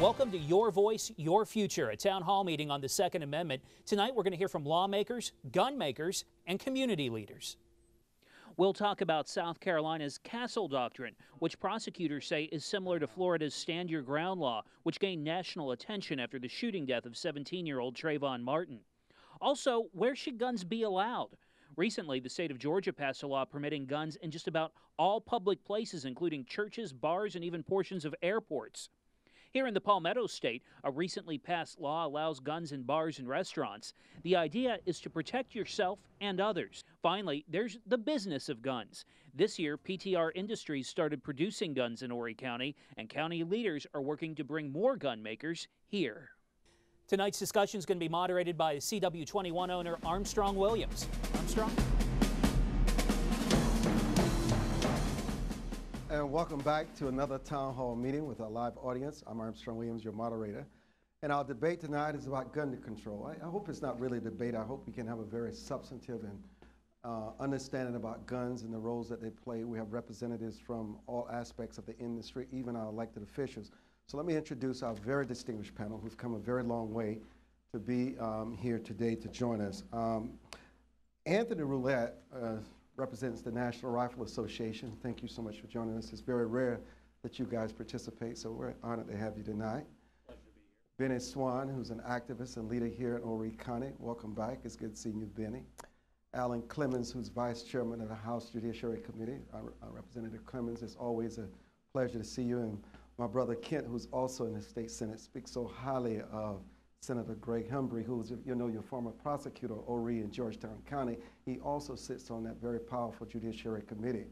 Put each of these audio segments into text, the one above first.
Welcome to Your Voice, Your Future, a town hall meeting on the Second Amendment. Tonight we're going to hear from lawmakers, gun makers, and community leaders. We'll talk about South Carolina's Castle Doctrine, which prosecutors say is similar to Florida's Stand Your Ground law, which gained national attention after the shooting death of 17-year-old Trayvon Martin. Also, where should guns be allowed? Recently, the state of Georgia passed a law permitting guns in just about all public places, including churches, bars, and even portions of airports. Here in the Palmetto State, a recently passed law allows guns in bars and restaurants. The idea is to protect yourself and others. Finally, there's the business of guns. This year, PTR Industries started producing guns in Horry County, and county leaders are working to bring more gun makers here. Tonight's discussion is going to be moderated by CW21 owner Armstrong Williams. Armstrong? And welcome back to another town hall meeting with a live audience. I'm Armstrong Williams, your moderator. And our debate tonight is about gun control. I hope it's not really a debate. I hope we can have a very substantive and understanding about guns and the roles that they play. We have representatives from all aspects of the industry, even our elected officials. So let me introduce our very distinguished panel who's come a very long way to be here today to join us. Anthony Roulette represents the National Rifle Association. Thank you so much for joining us. It's very rare that you guys participate, so we're honored to have you tonight. Pleasure to be here. Benny Swan, who's an activist and leader here in Horry County. Welcome back. It's good seeing you, Benny. Alan Clemens, who's Vice Chairman of the House Judiciary Committee. Representative Clemens, it's always a pleasure to see you. And my brother Kent, who's also in the State Senate, speaks so highly of Senator Greg Humphrey, who's, you know, your former prosecutor of Horry in Georgetown County. He also sits on that very powerful Judiciary Committee.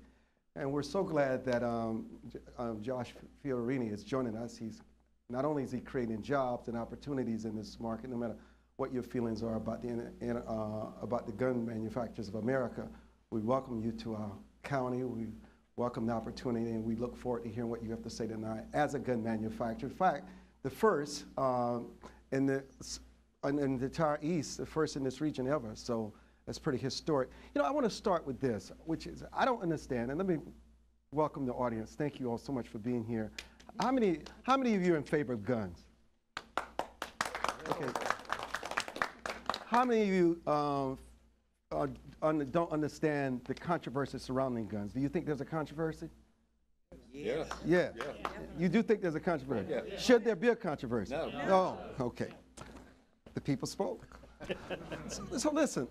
And we're so glad that Josh Fiorini is joining us. He's not only is he creating jobs and opportunities in this market, no matter what your feelings are about the gun manufacturers of America, we welcome you to our county. We welcome the opportunity, and we look forward to hearing what you have to say tonight as a gun manufacturer. In fact, the first in the entire East, the first in this region ever, so that's pretty historic. You know, I want to start with this, which is, I don't understand, and let me welcome the audience. Thank you all so much for being here. How many of you are in favor of guns? Okay. How many of you don't understand the controversy surrounding guns? Do you think there's a controversy? Yeah. Yeah. You do think there's a controversy? Yeah. Should there be a controversy? No. No. Okay. The people spoke. So listen.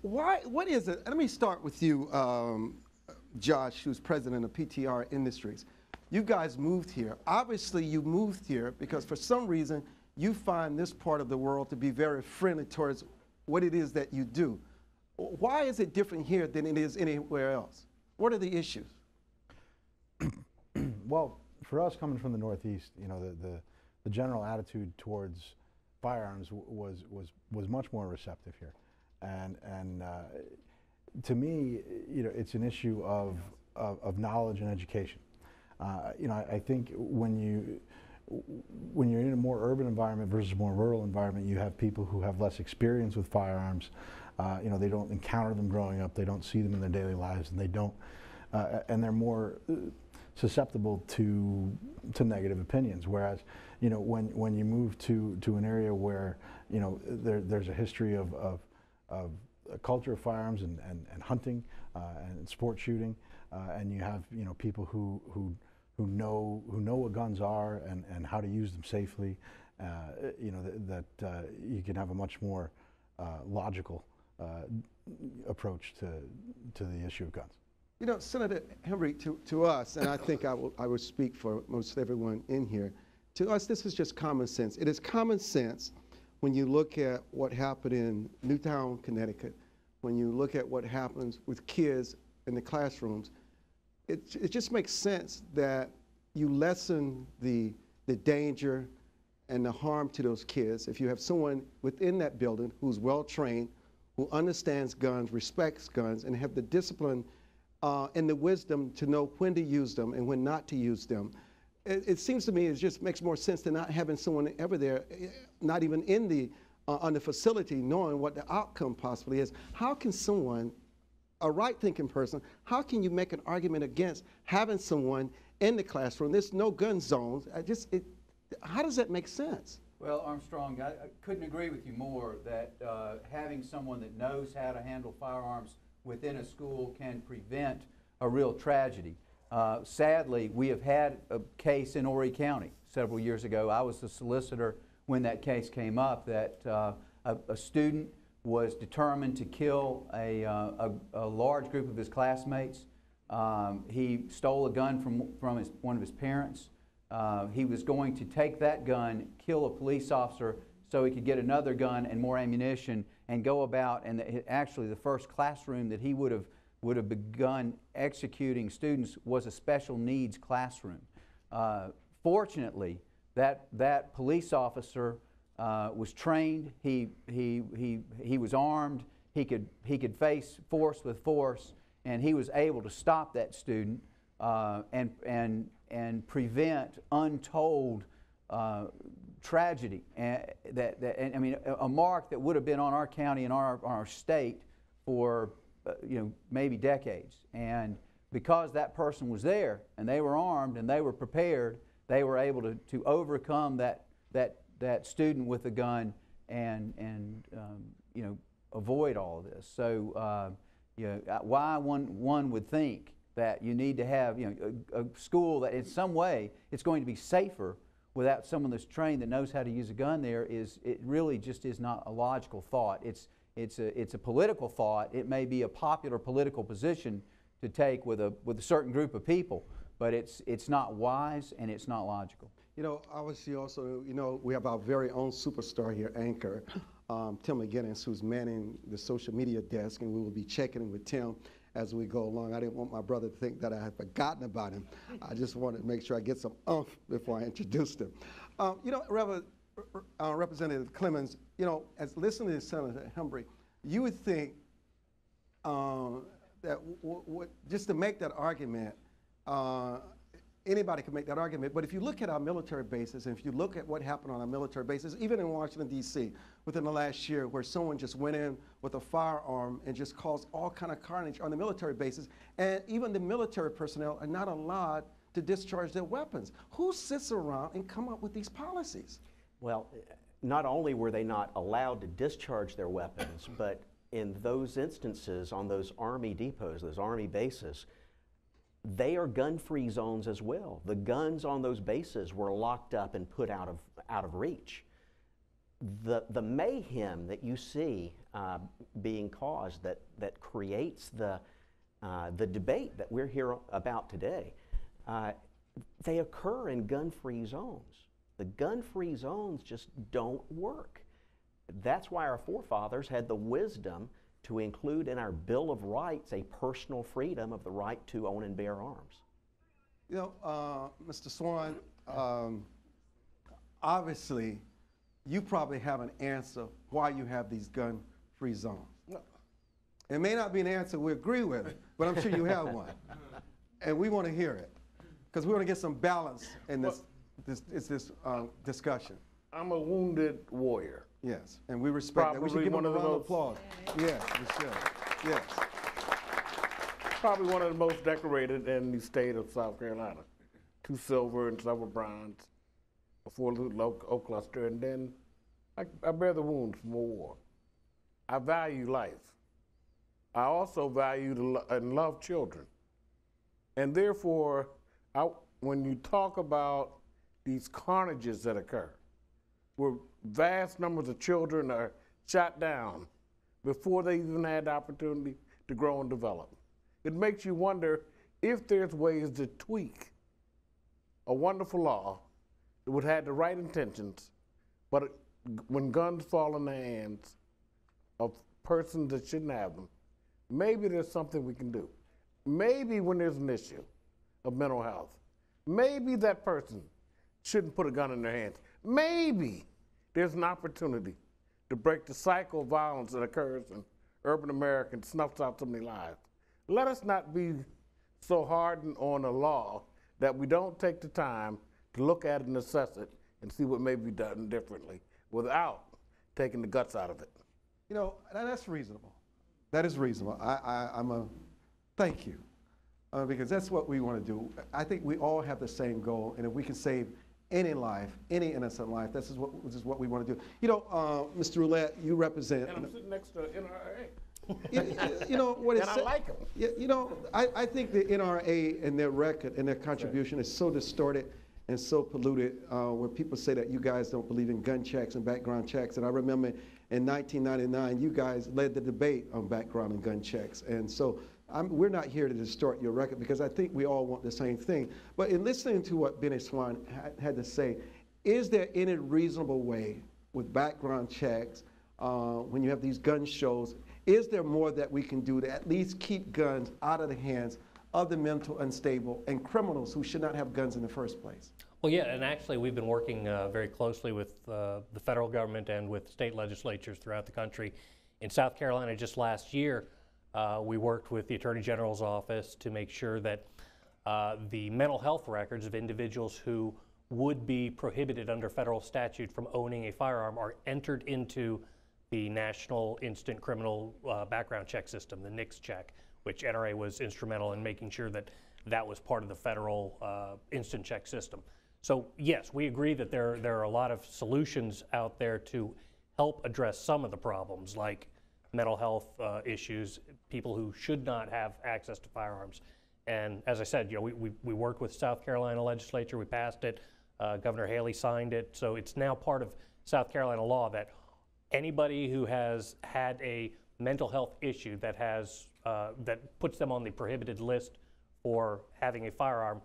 What is it? Let me start with you, Josh, who's president of PTR Industries. You guys moved here. Obviously, you moved here because for some reason you find this part of the world to be very friendly towards what it is that you do. Why is it different here than it is anywhere else? What are the issues? Well, for us coming from the Northeast, you know, the general attitude towards firearms was much more receptive here, and to me, you know, it's an issue of knowledge and education. You know, I think when you're in a more urban environment versus a more rural environment, you have people who have less experience with firearms. You know, they don't encounter them growing up, they don't see them in their daily lives, and they don't, and they're more susceptible to negative opinions. Whereas, you know, when you move to an area where, you know, there's a history of a culture of firearms and hunting and sport shooting, and you have, you know, people who know what guns are and how to use them safely, you know, that you can have a much more logical approach to the issue of guns. You know, Senator Henry, to us, and I think I would speak for most everyone in here, to us this is just common sense. It is common sense when you look at what happened in Newtown, Connecticut, when you look at what happens with kids in the classrooms. It just makes sense that you lessen the danger and the harm to those kids if you have someone within that building who's well-trained, who understands guns, respects guns, and have the discipline and the wisdom to know when to use them and when not to use them. It seems to me it just makes more sense than not having someone ever there, not even in the on the facility, knowing what the outcome possibly is. How can someone, a right-thinking person, how can you make an argument against having someone in the classroom. There's no gun zones. How does that make sense? Well, Armstrong, I couldn't agree with you more that having someone that knows how to handle firearms within a school can prevent a real tragedy. Sadly, we have had a case in Horry County several years ago. I was the solicitor when that case came up, that a student was determined to kill a large group of his classmates. He stole a gun from one of his parents. He was going to take that gun, kill a police officer so he could get another gun and more ammunition and go about, and actually the first classroom that he would have begun executing students was a special needs classroom. Fortunately, that police officer was trained. He was armed. He could face force with force, and he was able to stop that student and prevent untold tragedy. And I mean, a mark that would have been on our county and our state for maybe decades. And because that person was there and they were armed and they were prepared, they were able to overcome that student with a gun and avoid all of this. So why one would think that you need to have a school that in some way it's going to be safer without someone that's trained that knows how to use a gun there, it really just is not a logical thought. It's a political thought. It may be a popular political position to take with a certain group of people, but it's not wise and it's not logical. Obviously also, we have our very own superstar here, anchor, Tim McGinnis, who's manning the social media desk, and we will be checking in with Tim as we go along. I didn't want my brother to think that I had forgotten about him. I just wanted to make sure I get some oomph before I introduced him. Representative Clemens, as listening to Senator Hembry, you would think that just to make that argument, anybody can make that argument, but if you look at our military bases, and if you look at what happened on our military bases, even in Washington, D.C., within the last year, where someone just went in with a firearm and just caused all kind of carnage on the military bases, and even the military personnel are not allowed to discharge their weapons. Who sits around and come up with these policies? Well, not only were they not allowed to discharge their weapons, but in those instances, on those Army depots, those Army bases, they are gun-free zones as well. The guns on those bases were locked up and put out of reach. The mayhem that you see being caused that creates the debate that we're here about today, they occur in gun-free zones. The gun-free zones just don't work. That's why our forefathers had the wisdom to include in our Bill of Rights a personal freedom of the right to own and bear arms. Mr. Swan, obviously, you probably have an answer why you have these gun-free zones. It may not be an answer we agree with, but I'm sure you have one. And we want to hear it, because we want to get some balance in this discussion. I'm a wounded warrior. Yes, and we respect that. We should give him a round of applause. Yes, we should. Yes. Probably one of the most decorated in the state of South Carolina. 2 silver and several bronze, a 4 oak cluster, and then I bear the wounds from war. I value life. I also value and love children. And therefore, when you talk about these carnages that occur, where vast numbers of children are shot down before they even had the opportunity to grow and develop. It makes you wonder if there's ways to tweak a wonderful law that would have the right intentions, but when guns fall in the hands of persons that shouldn't have them, maybe there's something we can do. Maybe when there's an issue of mental health, maybe that person shouldn't put a gun in their hands. Maybe there's an opportunity to break the cycle of violence that occurs in urban America and snuffs out so many lives. Let us not be so hardened on a law that we don't take the time to look at it and assess it and see what may be done differently without taking the guts out of it. That's reasonable. That is reasonable. Thank you. because that's what we want to do. I think we all have the same goal, and if we can save any life, any innocent life, this is what we want to do. You know, Mr. Roulette, you represent. And I'm sitting next to NRA. You know what And I like them. You know, I think the NRA and their record and their contribution is so distorted and so polluted. When people say that you guys don't believe in gun checks and background checks, and I remember in 1999 you guys led the debate on background and gun checks, and so we're not here to distort your record because I think we all want the same thing. But in listening to what Benny Swan had to say, is there any reasonable way with background checks when you have these gun shows? Is there more that we can do to at least keep guns out of the hands of the mental unstable and criminals who should not have guns in the first place? Well, yeah, and actually we've been working very closely with the federal government and with state legislatures throughout the country. In South Carolina just last year, we worked with the Attorney General's office to make sure that the mental health records of individuals who would be prohibited under federal statute from owning a firearm are entered into the National Instant Criminal Background Check System, the NICS check, which NRA was instrumental in making sure that that was part of the federal instant check system. So yes, we agree that there are a lot of solutions out there to help address some of the problems, like mental health issues, people who should not have access to firearms. And as I said, you know, we worked with South Carolina legislature, we passed it, Governor Haley signed it, so it's now part of South Carolina law that anybody who has had a mental health issue that has that puts them on the prohibited list for having a firearm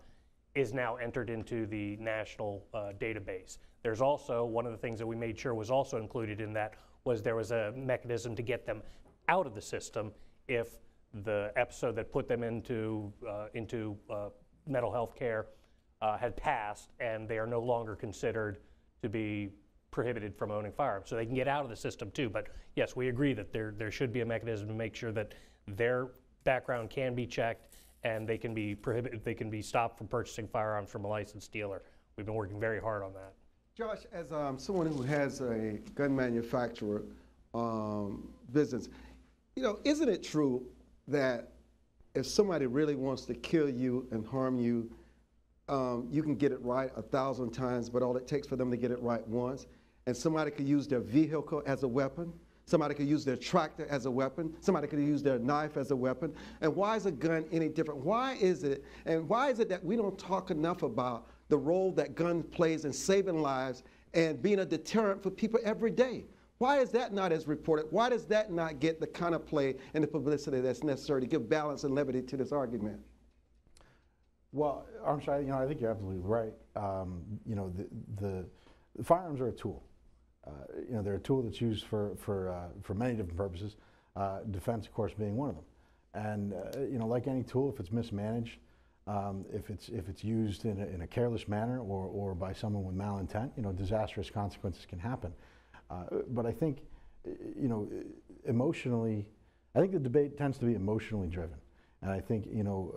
is now entered into the national database. There's also, one of the things that we made sure was also included in that was there was a mechanism to get them out of the system if the episode that put them into mental health care had passed and they are no longer considered to be prohibited from owning firearms. So they can get out of the system too. But yes, we agree that there should be a mechanism to make sure that their background can be checked and they can be prohibited, they can be stopped from purchasing firearms from a licensed dealer. We've been working very hard on that. Josh, as someone who has a gun manufacturer business, you know, isn't it true that if somebody really wants to kill you and harm you, you can get it right 1,000 times, but all it takes for them to get it right once? And somebody could use their vehicle as a weapon. Somebody could use their tractor as a weapon. Somebody could use their knife as a weapon. And why is a gun any different? Why is it that we don't talk enough about the role that gun plays in saving lives and being a deterrent for people every day? Why is that not as reported? Why does that not get the kind of play and the publicity that's necessary to give balance and levity to this argument? Well, Armstrong, you know, I think you're absolutely right. You know, the firearms are a tool. You know, they're a tool that's used for many different purposes. Defense, of course, being one of them. And you know, like any tool, if it's mismanaged, if it's used in a careless manner or by someone with malintent, you know, disastrous consequences can happen. But I think, you know, emotionally, I think the debate tends to be emotionally driven. And I think, you know,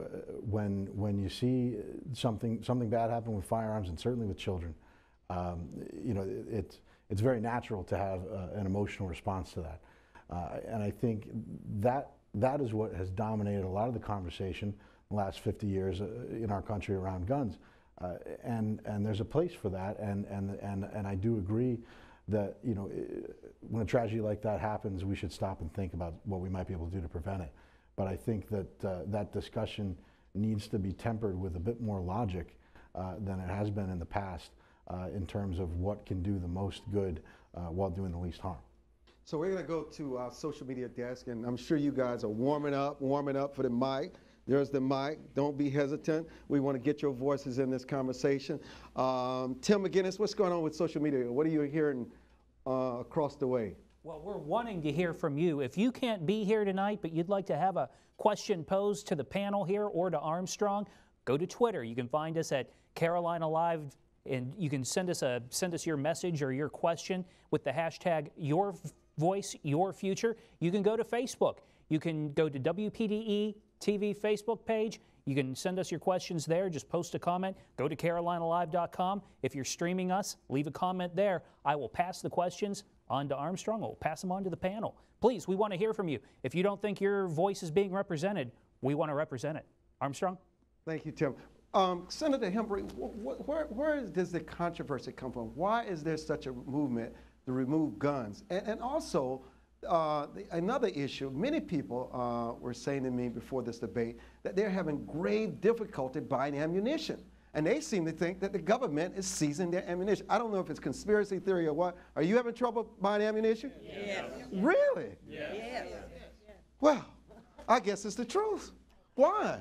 when you see something bad happen with firearms and certainly with children, you know, it's very natural to have an emotional response to that. And I think that is what has dominated a lot of the conversation the last 50 years in our country around guns. And there's a place for that. And I do agree that, you know, when a tragedy like that happens, we should stop and think about what we might be able to do to prevent it. But I think that that discussion needs to be tempered with a bit more logic than it has been in the past in terms of what can do the most good while doing the least harm. So we're going to go to our social media desk, and I'm sure you guys are warming up for the mic. There's the mic. Don't be hesitant. We want to get your voices in this conversation. Tim McGinnis, what's going on with social media? What are you hearing across the way? Well, we're wanting to hear from you. If you can't be here tonight, but you'd like to have a question posed to the panel here or to Armstrong, go to Twitter. You can find us at Carolina Live, and you can send us your message or your question with the hashtag #YourVoiceYourFuture. You can go to Facebook. You can go to WPDE-TV Facebook page. You can send us your questions there. Just post a comment. Go to carolinalive.com. If you're streaming us, leave a comment there. I will pass the questions on to Armstrong. We'll pass them on to the panel. Please, we want to hear from you. If you don't think your voice is being represented, we want to represent it. Armstrong? Thank you, Tim. Senator Hembry, where does the controversy come from? Why is there such a movement to remove guns? And also, another issue, many people were saying to me before this debate that they're having grave difficulty buying ammunition. And they seem to think that the government is seizing their ammunition. I don't know if it's conspiracy theory or what. Are you having trouble buying ammunition? Yes. Really? Yes. Yes. Well, I guess it's the truth. Why?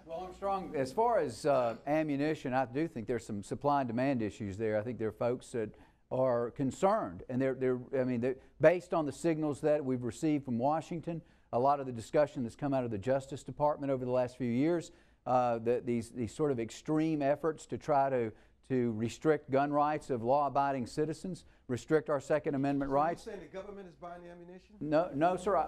Well, Armstrong, as far as ammunition, I do think there's some supply and demand issues there. I think there are folks that are concerned, and they're based on the signals that we've received from Washington, a lot of the discussion that's come out of the Justice Department over the last few years, these sort of extreme efforts to try to restrict gun rights of law-abiding citizens, restrict our Second Amendment rights. Are you saying the government is buying the ammunition? No, sir.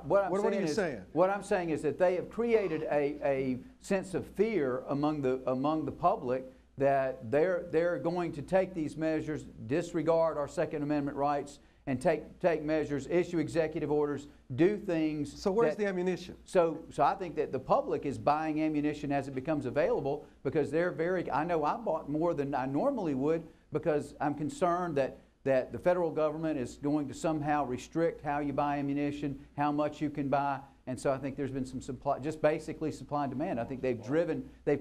What I'm saying is that they have created a sense of fear among the public that they're going to take these measures, disregard our Second Amendment rights, and take measures, issue executive orders, do things. So where's the ammunition? So I think that the public is buying ammunition as it becomes available because they're I know I bought more than I normally would because I'm concerned that the federal government is going to somehow restrict how you buy ammunition, how much you can buy. And so I think there's been some supply, just basically supply and demand. I think they've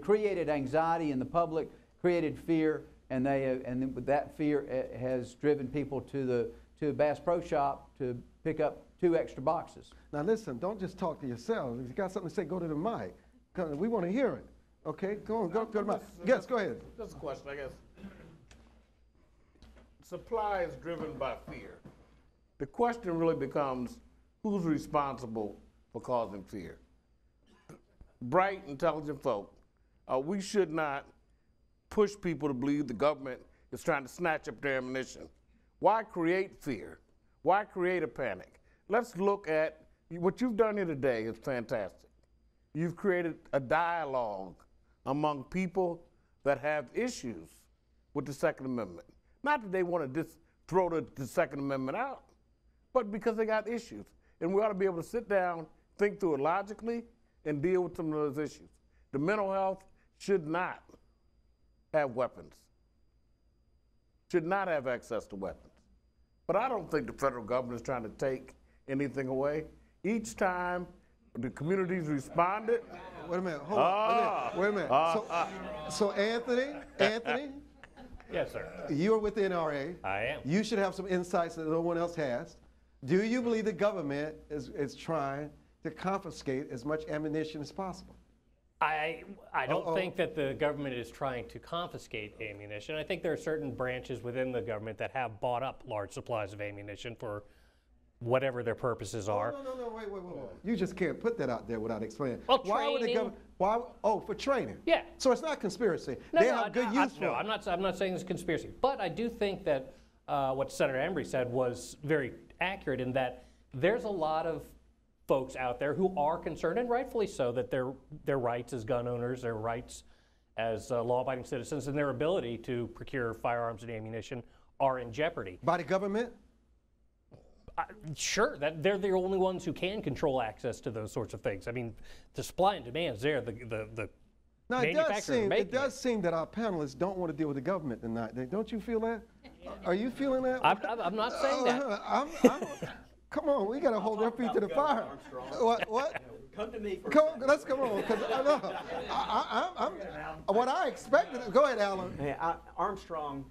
created anxiety in the public, created fear, and that fear has driven people to a Bass Pro Shop to pick up 2 extra boxes. Now listen, don't just talk to yourselves. If you got something to say, go to the mic. We want to hear it. Okay, go on, go to the mic. Yes, go ahead. Just a question, I guess. Supply is driven by fear. The question really becomes, who's responsible for causing fear? Bright, intelligent folk. We should not push people to believe the government is trying to snatch up their ammunition. Why create fear? Why create a panic? Let's look at what you've done here today is fantastic. You've created a dialogue among people that have issues with the Second Amendment. Not that they want to just throw the Second Amendment out, but because they got issues. And we ought to be able to sit down, think through it logically, and deal with some of those issues. The mental health should not have weapons, should not have access to weapons. But I don't think the federal government is trying to take anything away. Each time the communities responded. Wait a minute, hold on. Wait a minute. So Anthony? Yes, sir. You're with the NRA. I am. You should have some insights that no one else has. Do you believe the government is trying to confiscate as much ammunition as possible? I don't think that the government is trying to confiscate ammunition. I think there are certain branches within the government that have bought up large supplies of ammunition for whatever their purposes are. No, wait. You just can't put that out there without explaining. Well, why would the training. government, for training? Yeah. So it's not conspiracy. No, they have good use for it. No, I'm not saying it's conspiracy. But I do think that what Senator Embry said was very accurate in that there's a lot of folks out there who are concerned, and rightfully so, that their rights as gun owners, their rights as law-abiding citizens, and their ability to procure firearms and ammunition are in jeopardy. By the government? Sure, that they're the only ones who can control access to those sorts of things. I mean, the supply and demand is there. The Now, manufacturers it does seem that our panelists don't want to deal with the government tonight. Don't you feel that? Are you feeling that? I'm not saying that. Come on, we got to hold their feet to the fire. What? Come to me. Let's come on. What I expected. Go ahead, Alan. Hey, Armstrong,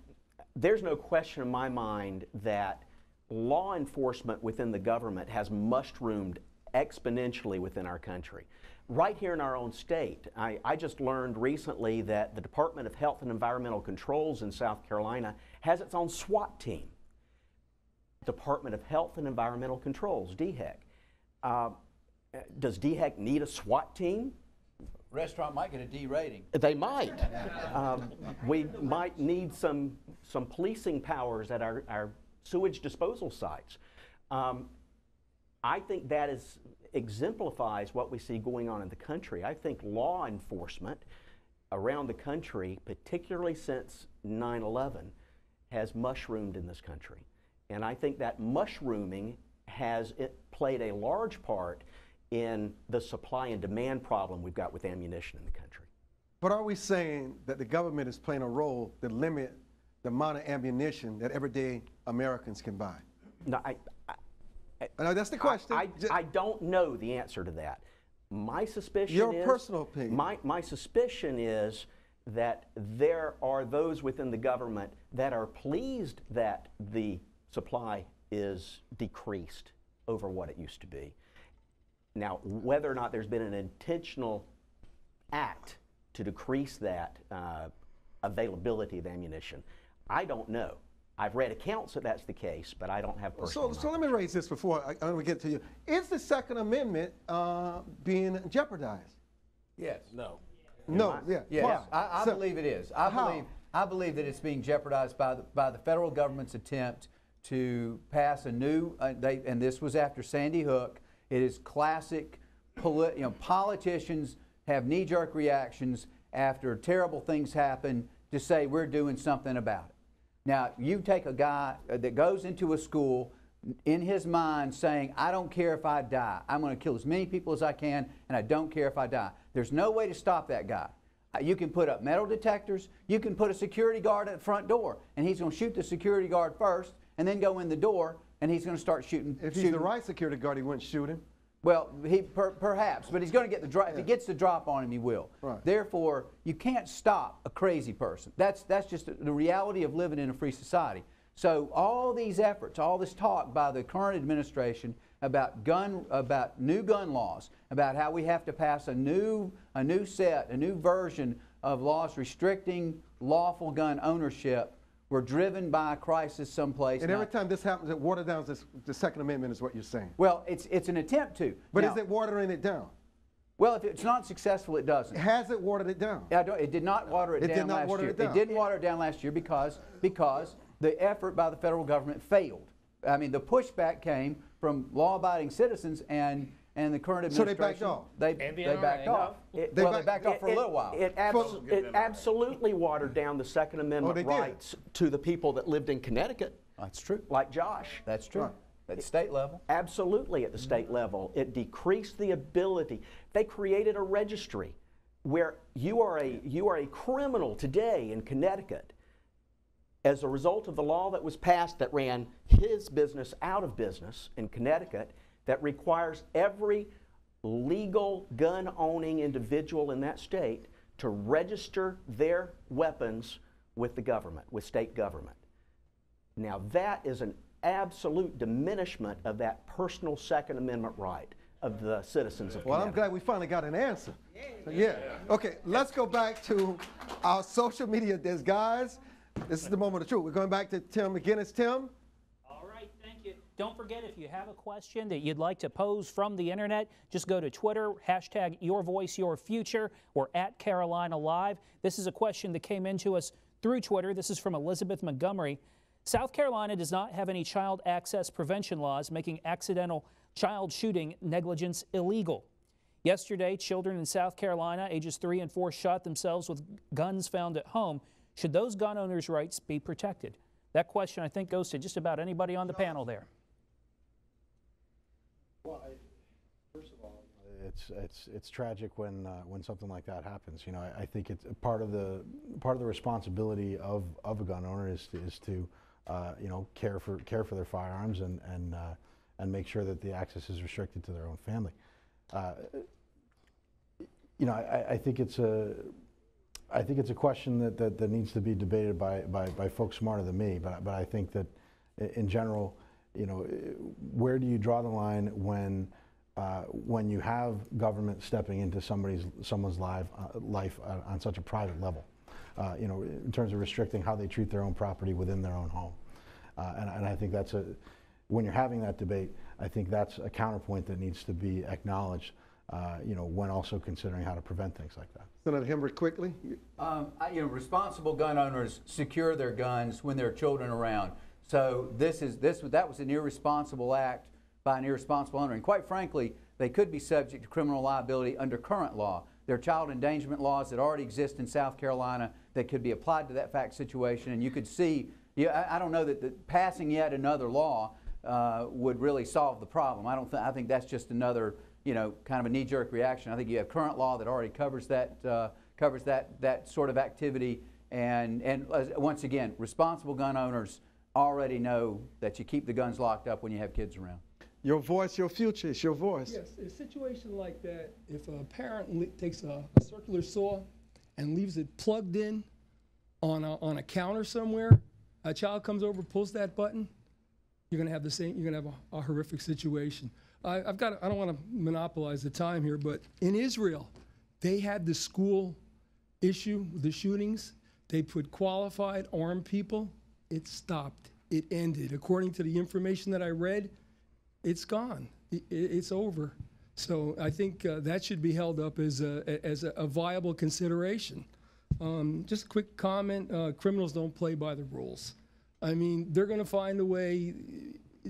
there's no question in my mind that law enforcement within the government has mushroomed exponentially within our country. Right here in our own state, I just learned recently that the Department of Health and Environmental Controls in South Carolina has its own SWAT team. Department of Health and Environmental Controls, DHEC. Does DHEC need a SWAT team? Restaurant might get a D rating. They might. We might need some policing powers at our sewage disposal sites. I think that exemplifies what we see going on in the country. I think law enforcement around the country, particularly since 9/11, has mushroomed in this country. And I think that mushrooming has played a large part in the supply and demand problem we've got with ammunition in the country. But are we saying that the government is playing a role to limit the amount of ammunition that everyday Americans can buy? No, No, that's the question. I don't know the answer to that. My suspicion Your is... personal opinion. My suspicion is that there are those within the government that are pleased that the supply is decreased over what it used to be. Now, whether or not there's been an intentional act to decrease that availability of ammunition, I don't know. I've read accounts that that's the case, but I don't have personal knowledge. So let me raise this before I get to you. Is the Second Amendment being jeopardized? Yes. No. No, yeah. Yes, Why? I So- believe it is. How? I believe that it's being jeopardized by the federal government's attempt to pass a new, and this was after Sandy Hook. It is classic, politicians have knee-jerk reactions after terrible things happen to say we're doing something about it. Now, you take a guy that goes into a school in his mind saying, I don't care if I die. I'm going to kill as many people as I can, and I don't care if I die. There's no way to stop that guy. You can put up metal detectors. You can put a security guard at the front door, and he's going to shoot the security guard first, and then go in the door, and he's going to start shooting. If he's the right security guard, he wouldn't shoot him. Well, perhaps, but he's going to get the drop. If he gets the drop on him, he will. Right. Therefore, you can't stop a crazy person. That's just the reality of living in a free society. So all these efforts, all this talk by the current administration about new gun laws, about how we have to pass a new version of laws restricting lawful gun ownership, were driven by a crisis someplace. And every time this happens, it waters down the Second Amendment is what you're saying. Well, it's an attempt to. But Now, is it watering it down? well, if it's not successful, it doesn't. Has it watered it down? It did not water it It down did not last water year. it down. It didn't water it down last year because the effort by the federal government failed. I mean, the pushback came from law-abiding citizens and the current So they administration. backed off? They backed off. They backed off for a little while. It absolutely watered down the Second Amendment they did. rights to the people that lived in Connecticut, That's true. like Josh. That's true. Right. At state level. Absolutely at the state level. It decreased the ability. They created a registry where you are a criminal today in Connecticut as a result of the law that was passed that ran his business out of business in Connecticut, that requires every legal gun-owning individual in that state to register their weapons with the government, with state government. Now that is an absolute diminishment of that personal Second Amendment right of the citizens of Well, I'm Connecticut. glad we finally got an answer. Yeah. Okay, let's go back to our social media. There's guys. This is the moment of truth. We're going back to Tim McGinnis. Tim? All right, thank you. Don't forget, if you have a question that you'd like to pose from the internet, just go to Twitter, hashtag #YourVoiceYourFuture, or @CarolinaLive. This is a question that came into us through Twitter. This is from Elizabeth Montgomery. South Carolina does not have any child access prevention laws making accidental child shooting negligence illegal. Yesterday, children in South Carolina, ages 3 and 4, shot themselves with guns found at home. Should those gun owners' rights be protected? That question, I think, goes to just about anybody on the panel there. Well, first of all, it's tragic when something like that happens. You know, I think it's part of the responsibility of a gun owner is to you know, care for their firearms and make sure that the access is restricted to their own family. You know, I think it's a question that needs to be debated by folks smarter than me. But I think that in general, you know, where do you draw the line when you have government stepping into someone's life on such a private level? You know, in terms of restricting how they treat their own property within their own home. And I think when you're having that debate, I think that's a counterpoint that needs to be acknowledged, you know, when also considering how to prevent things like that. Senator Hembrick, quickly. You know, responsible gun owners secure their guns when there are children around. So that was an irresponsible act by an irresponsible owner. And quite frankly, they could be subject to criminal liability under current law. There are child endangerment laws that already exist in South Carolina that could be applied to that fact situation. And you could see, I don't know that passing yet another law would really solve the problem. I think that's just another, you know, kind of a knee-jerk reaction. I think you have current law that already covers that that sort of activity. And once again, responsible gun owners already know that you keep the guns locked up when you have kids around. Your voice, your future. It's your voice. Yes, in a situation like that, if a parent takes a circular saw and leaves it plugged in on a counter somewhere, a child comes over, pulls that button, you're going to have the same. You're going to have a horrific situation. I don't want to monopolize the time here, but in Israel, they had the school issue with the shootings. They put qualified armed people. It stopped. It ended. According to the information that I read, it's gone. It's over. So I think that should be held up as a viable consideration. Just a quick comment, criminals don't play by the rules. I mean, they're going to find a way,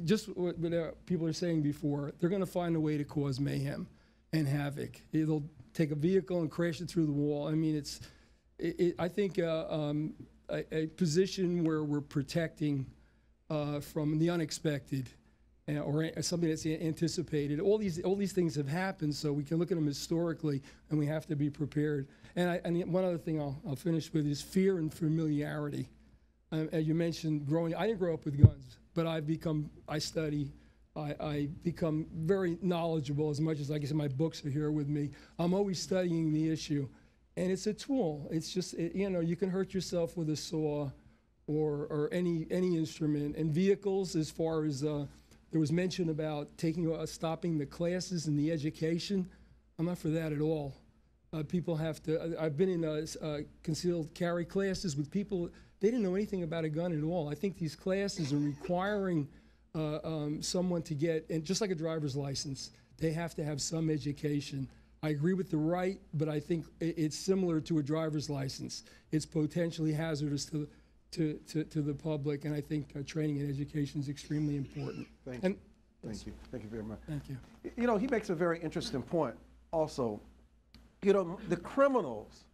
just what people are saying before, they're going to find a way to cause mayhem and havoc. They'll take a vehicle and crash it through the wall. I mean, I think a position where we're protecting from the unexpected or something that's anticipated. All these things have happened, so we can look at them historically, and we have to be prepared. And one other thing I'll finish with is fear and familiarity. As you mentioned, I didn't grow up with guns, but I become very knowledgeable as much as, like I said, my books are here with me. I'm always studying the issue, and it's a tool. It's just, you know, you can hurt yourself with a saw or any instrument. And vehicles, as far as there was mention about stopping the classes and the education, I'm not for that at all. People have to, I've been in concealed carry classes with people, they didn't know anything about a gun at all. I think these classes are requiring someone to get, and just like a driver's license, they have to have some education. I agree with the right, but I think it's similar to a driver's license. It's potentially hazardous to the public, and I think training and education is extremely important. Thank you. Thank you very much. Thank you. You know, he makes a very interesting point also. You know, the criminals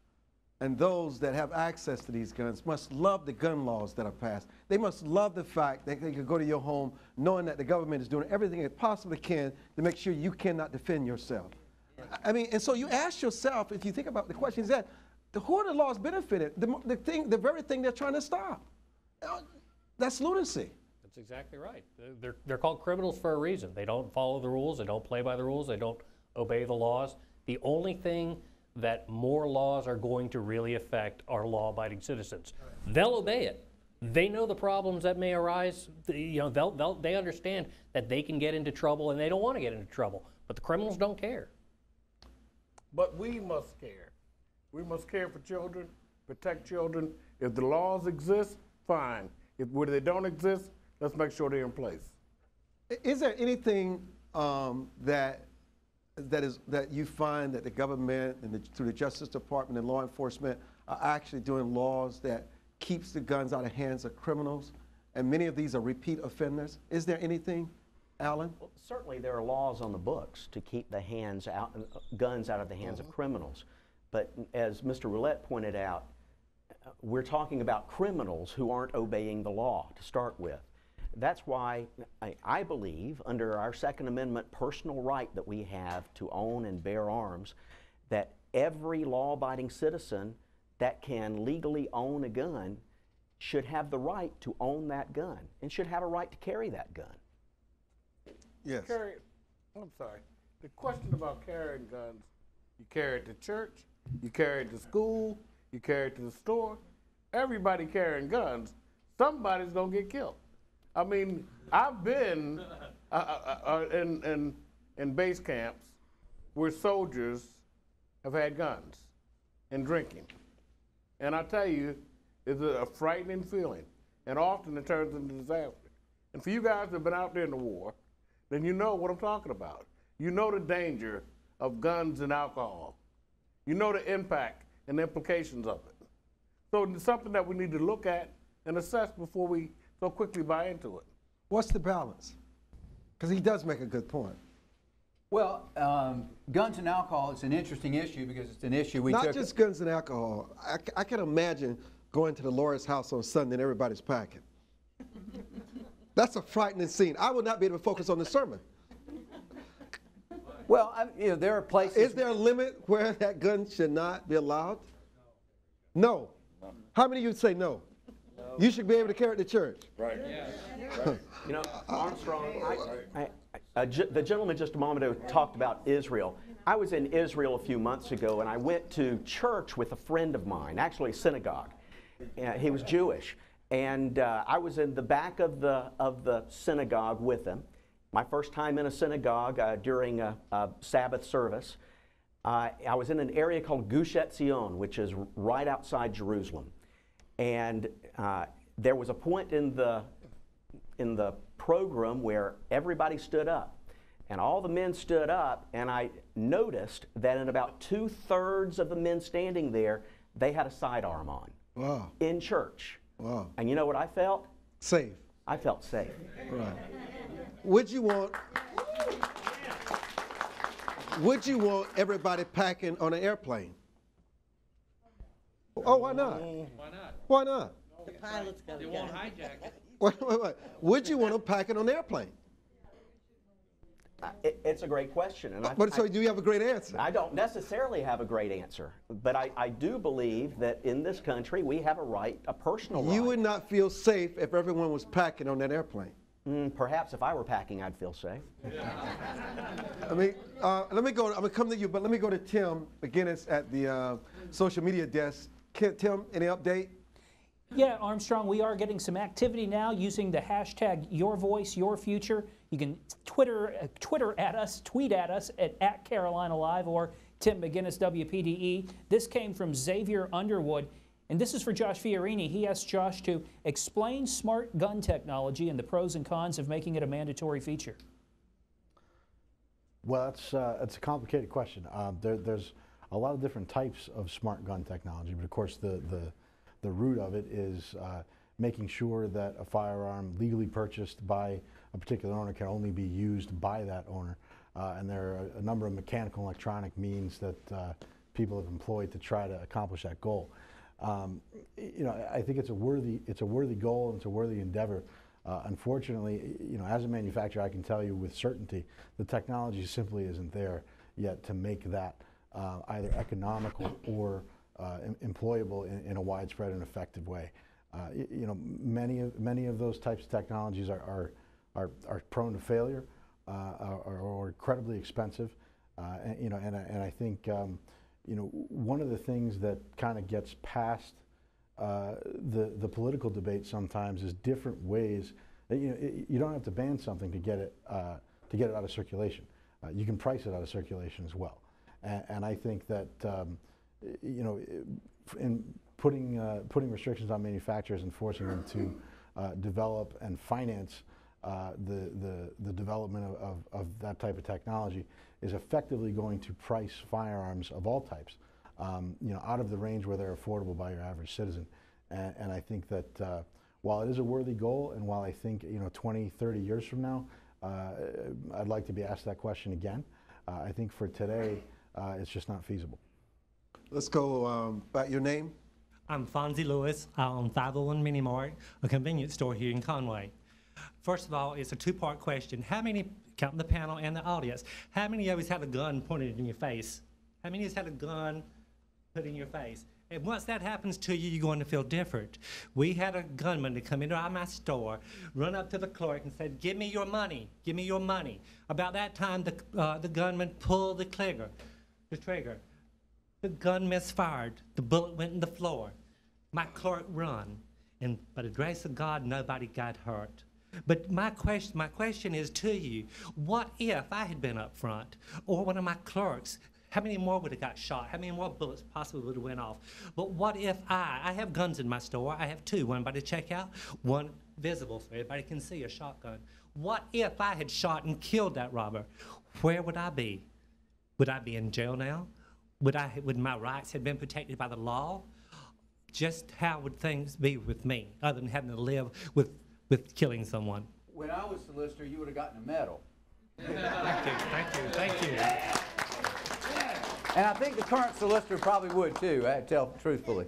and those that have access to these guns must love the gun laws that are passed. They must love the fact that they can go to your home knowing that the government is doing everything it possibly can to make sure you cannot defend yourself. I mean, and so you ask yourself, if you think about the question, is that who are the laws benefited? The very thing they're trying to stop. That's lunacy. That's exactly right. They're called criminals for a reason. They don't follow the rules. They don't play by the rules. They don't obey the laws. The only thing that more laws are going to really affect are law-abiding citizens. They'll obey it. They know the problems that may arise. You know, they understand that they can get into trouble, and they don't want to get into trouble. But the criminals don't care. But we must care. We must care for children, protect children. If the laws exist, fine. Where they don't exist, let's make sure they're in place. Is there anything that you find that the government and through the Justice Department and law enforcement are actually doing laws that keeps the guns out of hands of criminals? And many of these are repeat offenders. Is there anything, Alan? Well, certainly there are laws on the books to keep the guns out of the hands of criminals. But as Mr. Roulette pointed out, we're talking about criminals who aren't obeying the law to start with. That's why I believe, under our Second Amendment personal right that we have to own and bear arms, that every law-abiding citizen that can legally own a gun should have the right to own that gun and should have a right to carry that gun. Yes. I'm sorry. The question about carrying guns, you carry it to church, you carry it to school, you carry it to the store. Everybody carrying guns, somebody's gonna get killed. I mean, I've been in base camps where soldiers have had guns and drinking. And I tell you, it's a frightening feeling. And often it turns into disaster. And for you guys that have been out there in the war, then you know what I'm talking about. You know the danger of guns and alcohol. You know the impact and the implications of it. So it's something that we need to look at and assess before we so quickly buy into it. What's the balance? Because he does make a good point. Well, guns and alcohol is an interesting issue because it's an issue we took. Not just guns and alcohol. I can imagine going to the lawyer's house on Sunday and everybody's packing. That's a frightening scene. I would not be able to focus on the sermon. Well, you know, there are places. Is there a limit where that gun should not be allowed? No. How many of you say no? You should be able to carry it to church. Right. You know, Armstrong, the gentleman just a moment ago talked about Israel. I was in Israel a few months ago, and I went to church with a friend of mine, actually a synagogue. He was Jewish, and I was in the back of the synagogue with him. My first time in a synagogue during a Sabbath service. I was in an area called Gush Etzion, which is right outside Jerusalem. And there was a point in the program where everybody stood up. And all the men stood up, and I noticed that in about 2/3 of the men standing there, they had a sidearm on. Wow. In church. Wow. And you know what I felt? Safe. I felt safe. Right. Would you want everybody packing on an airplane? Oh, why not? Why not? Why not? The pilot's gonna They won't hijack it. Wait. Would you want them packing on an airplane? It's a great question. And So do you have a great answer? I don't necessarily have a great answer, but I do believe that in this country we have a right, a personal right. You would not feel safe if everyone was packing on that airplane. Perhaps if I were packing, I'd feel safe. I mean, let me go. I'm gonna come to you, but let me go to Tim McGinnis at the social media desk. Tim, any update? Yeah, Armstrong, we are getting some activity now using the hashtag #YourVoiceYourFuture. You can Twitter at us, tweet at us at Carolina Live or Tim McGinnis WPDE. This came from Xavier Underwood, and this is for Josh Fiorini. He asked Josh to explain smart gun technology and the pros and cons of making it a mandatory feature. Well, it's a complicated question. There's a lot of different types of smart gun technology, but of course the root of it is making sure that a firearm legally purchased by a particular owner can only be used by that owner. And there are a number of mechanical and electronic means that people have employed to try to accomplish that goal. You know, I think it's a worthy goal and it's a worthy endeavor. Unfortunately, you know, as a manufacturer, I can tell you with certainty the technology simply isn't there yet to make that either economical or employable in a widespread and effective way. You know, many of those types of technologies are prone to failure, or incredibly expensive. And, you know, and I think you know, one of the things that kind of gets past the political debate sometimes is different ways. You know, you don't have to ban something to get it out of circulation. You can price it out of circulation as well. And I think that you know, in putting restrictions on manufacturers and forcing them to develop and finance the development of that type of technology is effectively going to price firearms of all types, you know, out of the range where they're affordable by your average citizen. And I think that while it is a worthy goal, and while I think, you know, 20, 30 years from now, I'd like to be asked that question again, I think for today, it's just not feasible. Let's go by your name. I'm Fonzie Lewis. I own 501 Mini Mart, a convenience store here in Conway. First of all, it's a two-part question. How many, counting the panel and the audience, how many of us had a gun pointed in your face? How many of us had a gun put in your face? And once that happens to you, you're going to feel different. We had a gunman to come into my store, run up to the clerk and said, "Give me your money, give me your money." About that time, the gunman pulled the trigger. The gun misfired. The bullet went in the floor. My clerk run, and by the grace of God, nobody got hurt. But my question is to you, what if I had been up front, or one of my clerks? How many more would have got shot? How many more bullets possibly would have went off? But what if I have guns in my store. I have two, one by the checkout, one visible so everybody can see, a shotgun. What if I had shot and killed that robber? Where would I be? Would I be in jail now? Would my rights have been protected by the law? Just how would things be with me, other than having to live with killing someone? When I was solicitor, you would have gotten a medal. Thank you. And I think the current solicitor probably would too, I tell truthfully.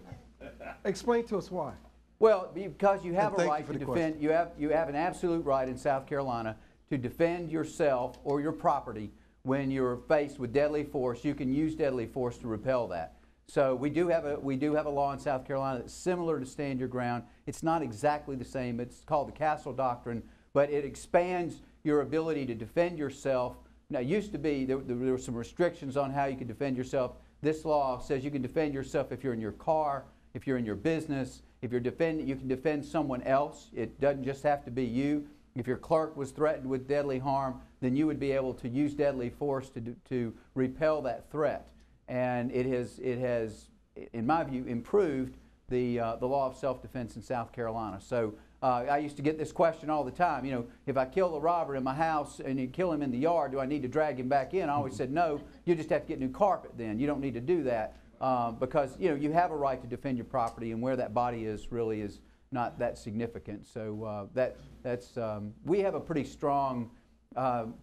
Explain to us why. Well, because you have a right to defend, you have an absolute right in South Carolina to defend yourself or your property when you're faced with deadly force, you can use deadly force to repel that. So we do have a law in South Carolina that's similar to Stand Your Ground. It's not exactly the same. It's called the Castle Doctrine, but it expands your ability to defend yourself. Now, it used to be there were some restrictions on how you could defend yourself. This law says you can defend yourself if you're in your car, if you're in your business, if you're defending, you can defend someone else. It doesn't just have to be you. If your clerk was threatened with deadly harm, then you would be able to use deadly force to repel that threat. And it has, in my view, improved the law of self-defense in South Carolina. So I used to get this question all the time. You know, if I kill the robber in my house and you kill him in the yard, do I need to drag him back in? I always said, no, you just have to get new carpet then. You don't need to do that because, you know, you have a right to defend your property, and where that body is really is not that significant. So we have a pretty strong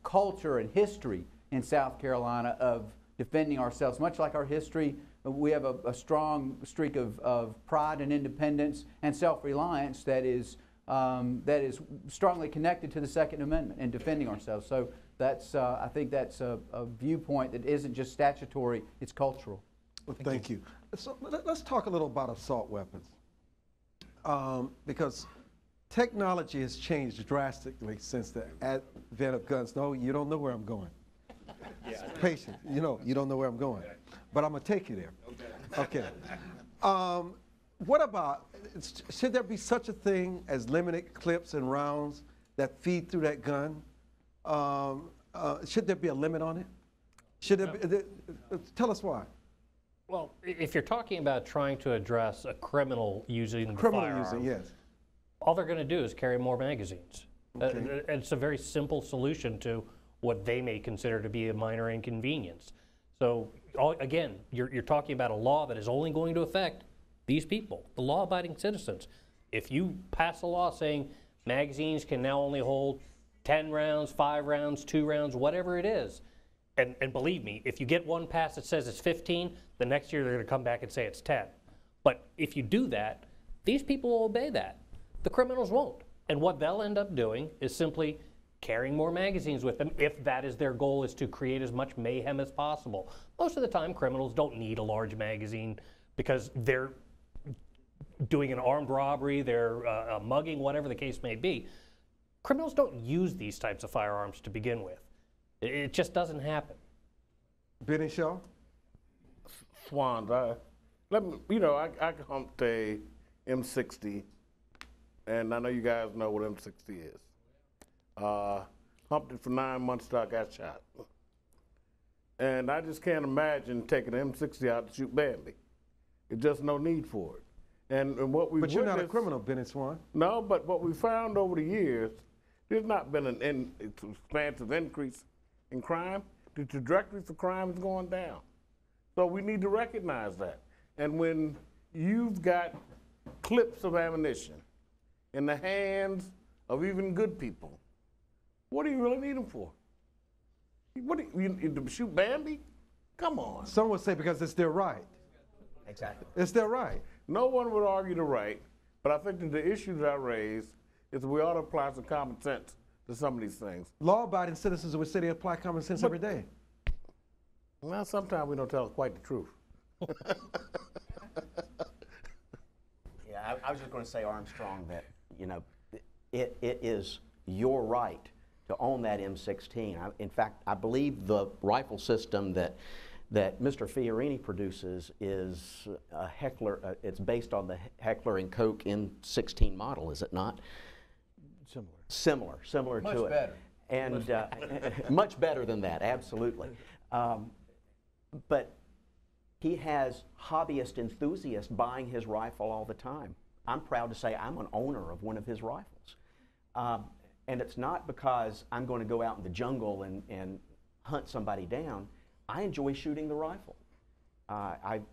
culture and history in South Carolina of defending ourselves. Much like our history, we have a strong streak of pride and independence and self-reliance that is strongly connected to the Second Amendment and defending ourselves. So that's, I think that's a viewpoint that isn't just statutory, it's cultural. Well, thank you. So let's talk a little about assault weapons. Because technology has changed drastically since the advent of guns. No, you don't know where I'm going. Yeah. Patient, you don't know where I'm going. But I'm going to take you there. Okay. What about, should there be such a thing as limited clips and rounds that feed through that gun? Should there be a limit on it? Should there be, tell us why. Well, if you're talking about trying to address a criminal using the criminal firearm, using, yes, all they're going to do is carry more magazines. Okay. It's a very simple solution to what they may consider to be a minor inconvenience. So again, you're talking about a law that is only going to affect these people, the law-abiding citizens. If you pass a law saying magazines can now only hold 10 rounds, 5 rounds, 2 rounds, whatever it is, and believe me, if you get one pass that says it's 15, the next year they're going to come back and say it's 10. But if you do that, these people will obey that. The criminals won't. And what they'll end up doing is simply carrying more magazines with them if that is their goal, is to create as much mayhem as possible. Most of the time, criminals don't need a large magazine because they're doing an armed robbery, they're mugging, whatever the case may be. Criminals don't use these types of firearms to begin with. It just doesn't happen. Benny Shaw? Swans, I humped a M60, and I know you guys know what M60 is. Humped it for 9 months till I got shot. And I just can't imagine taking an M60 out to shoot Bambi. There's just no need for it. And what we But you're not a criminal, Benny Swan. No, but what we found over the years, there's not been an expansive increase in crime. The trajectory for crime is going down. So we need to recognize that. And when you've got clips of ammunition in the hands of even good people, what do you really need them for? What do you to shoot Bambi? Come on. Some would say because it's their right. Exactly. It's their right. No one would argue the right, but I think that the issue that I raised is that we ought to apply some common sense to some of these things. Law-abiding citizens would say they apply common sense every day. Well, sometimes we don't tell quite the truth. Yeah, I was just going to say, Armstrong, that, you know, it is your right to own that M16. In fact, I believe the rifle system that Mr. Fiorini produces is a Heckler. It's based on the Heckler & Koch M16 model, is it not? Similar to it. Much better. And much better than that, absolutely. But he has hobbyist enthusiasts buying his rifle all the time. I'm proud to say I'm an owner of one of his rifles. And it's not because I'm going to go out in the jungle and hunt somebody down. I enjoy shooting the rifle.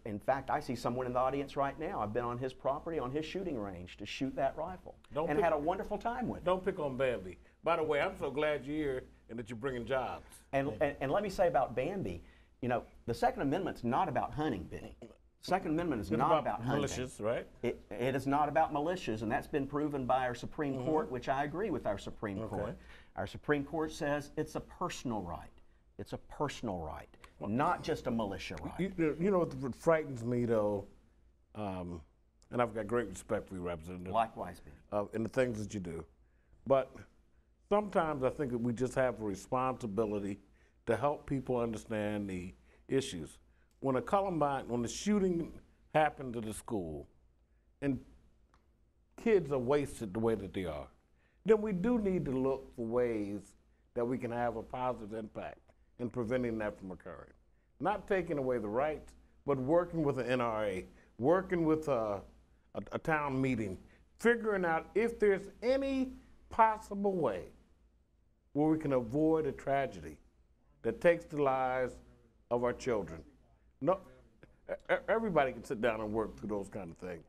In fact, I see someone in the audience right now. I've been on his property, on his shooting range, to shoot that rifle, and had a wonderful time with it. Don't pick on Bambi. By the way, I'm so glad you're here and that you're bringing jobs. And let me say about Bambi, you know, the Second Amendment's not about hunting, Benny. Second Amendment is not about hunting. Militias, right? It is not about militias, and that's been proven by our Supreme Court, which I agree with our Supreme Court. Our Supreme Court says it's a personal right. It's a personal right, not just a militia right. You know what frightens me, though, and I've got great respect for you, Representative. Likewise, in the things that you do. But sometimes I think that we just have a responsibility to help people understand the issues. When the shooting happened to the school, and kids are wasted the way that they are, then we do need to look for ways that we can have a positive impact in preventing that from occurring. Not taking away the rights, but working with the NRA, working with a town meeting, figuring out if there's any possible way where we can avoid a tragedy that takes the lives of our children. No, everybody can sit down and work through those kind of things.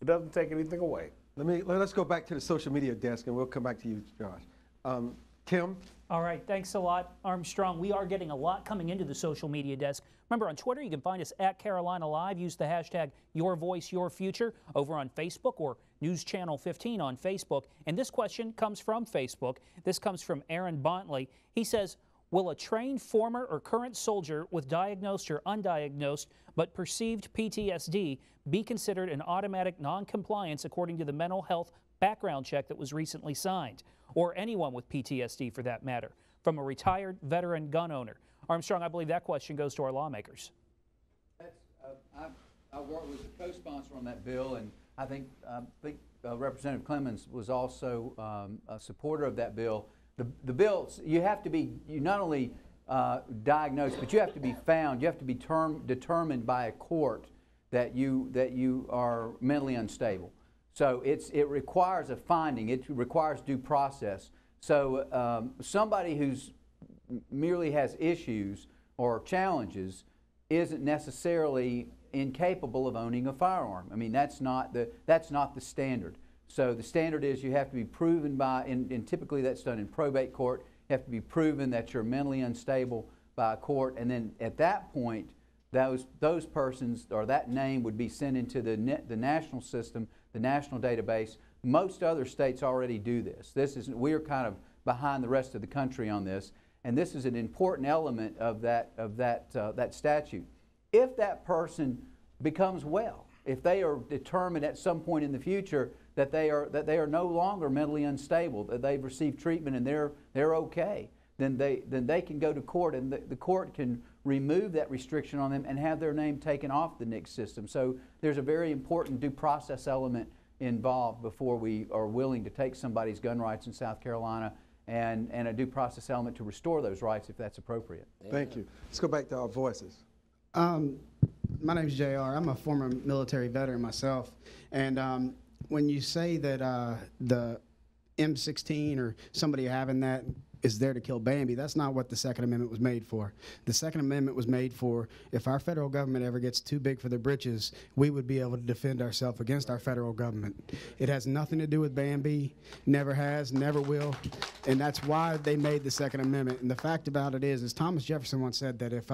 It doesn't take anything away. Let's go back to the social media desk, and we'll come back to you, Josh. Tim? All right, thanks a lot, Armstrong. We are getting a lot coming into the social media desk. Remember, on Twitter, you can find us at Carolina Live. Use the hashtag #YourVoiceYourFuture over on Facebook, or News Channel 15 on Facebook. And this question comes from Facebook. This comes from Aaron Bontley. He says, will a trained former or current soldier with diagnosed or undiagnosed but perceived PTSD be considered an automatic non-compliance according to the mental health background check that was recently signed? Or anyone with PTSD, for that matter, from a retired veteran gun owner? Armstrong, I believe that question goes to our lawmakers. I worked with the co-sponsor on that bill, and I think Representative Clemens was also a supporter of that bill. The bill, you have to be, you not only diagnosed, but you have to be found, you have to be determined by a court that you are mentally unstable. So it requires a finding, it requires due process. So somebody who's merely has issues or challenges isn't necessarily incapable of owning a firearm. I mean, that's not the standard. So the standard is you have to be proven by, and typically that's done in probate court, you have to be proven that you're mentally unstable by a court, and then at that point, those persons, or that name, would be sent into the national system, the national database. Most other states already do this. We are kind of behind the rest of the country on this, and this is an important element of that statute. If that person becomes well, if they are determined at some point in the future that they are no longer mentally unstable, that they've received treatment and they're okay, then they can go to court, and the court can remove that restriction on them and have their name taken off the NICS system. So there's a very important due process element involved before we are willing to take somebody's gun rights in South Carolina, and a due process element to restore those rights if that's appropriate. Thank you. Let's go back to our voices. My name's JR. I'm a former military veteran myself, and when you say that the M16 or somebody having that is there to kill Bambi, that's not what the Second Amendment was made for. The Second Amendment was made for, if our federal government ever gets too big for their britches, we would be able to defend ourselves against our federal government. It has nothing to do with Bambi, never has, never will, and that's why they made the Second Amendment. And the fact about it is Thomas Jefferson once said that if